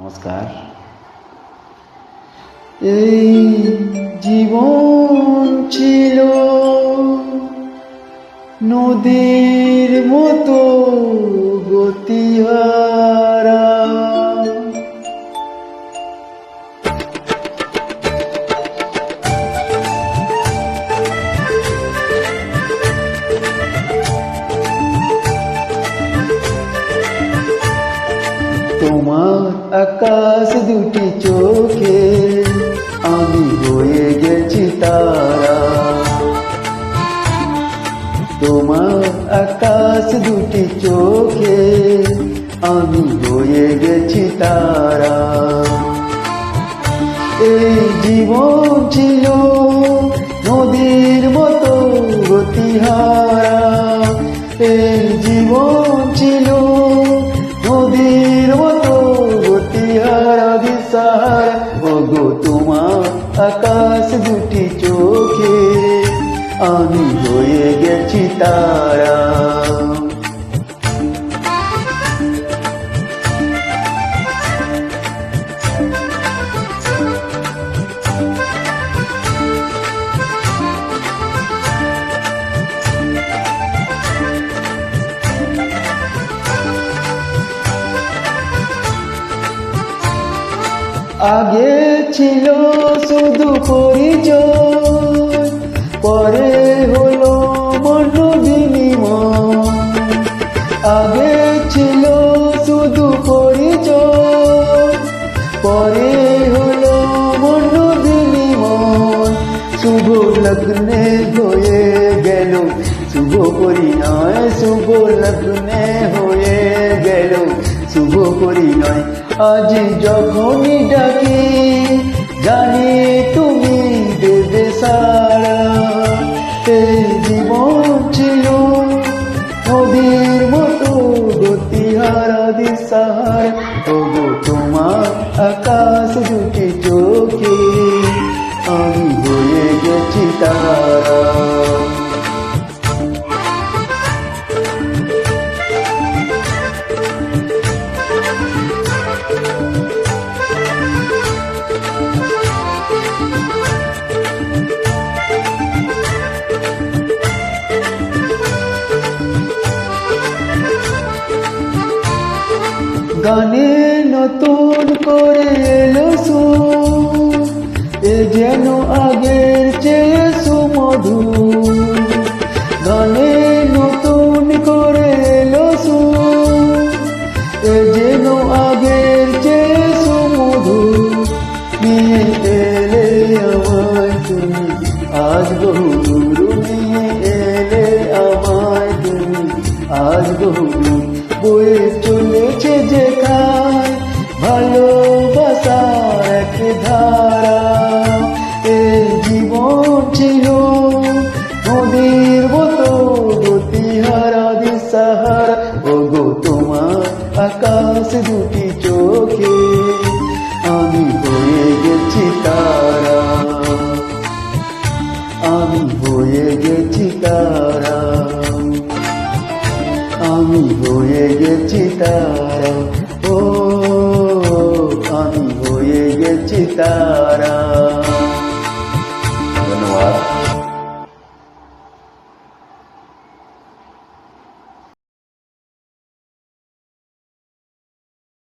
নমস্কার। এই জীবন ছিল নদীর মতো গতিহারা, তোমার আকাশ দুটি চোখে আমি হয়ে গেছি তারা, তোমার আকাশ দুটি চোখে আমি হয়ে গেছি তারা। এই জীবন ছিল নদীর মতো গতিহারা, এই জীবন ছিল নদীর মতো গতিহারা দিশাহারা। ওগো তোমার আকাশ দুটি চোখে আমি হয়ে গেছি তারা। আগে ছিল শুধু পরিচয়, পরে হলো মন বিনিময়। আগে ছিল শুধু পরিচয়, পরে হলো মন বিনিময়। শুভ লগ্নে হয়ে গেল শুভ পরিণয়, শুভ লগ্নে হয়ে গেল শুভ পরিণয়। আজ যখনই ডাকি জানি তুমি দেবে সারা। এই জীবন ছিল নদীর মতো গতিহারা দিশাহারা। ওগো তোমার আকাশ দুটি চোখে আমি হয়ে গেছি তারা। গানে নতুন করে এলো সুর, এ যেন আগের চেয়ে সুমধুর। গানে নতুন করে এলো সুর, এ যেন আগের চেয়ে সুমধুর। নিয়ে এলে আমায় তুমি আজ বহুদূর, নিয়ে এলে আমায় তুমি আজ বহুদূর। বয়ে চলেছে যেখানে ভালোবাসার এক ধারা। এই জীবন ছিল নদীর মতো গতিহারা দিশাহারা। ওগো তোমার আকাশ দুটি চোখে আমি হয়ে গেছি তারা, আমি হয়ে গেছি তারা, আমি হয়ে গেছি তারা।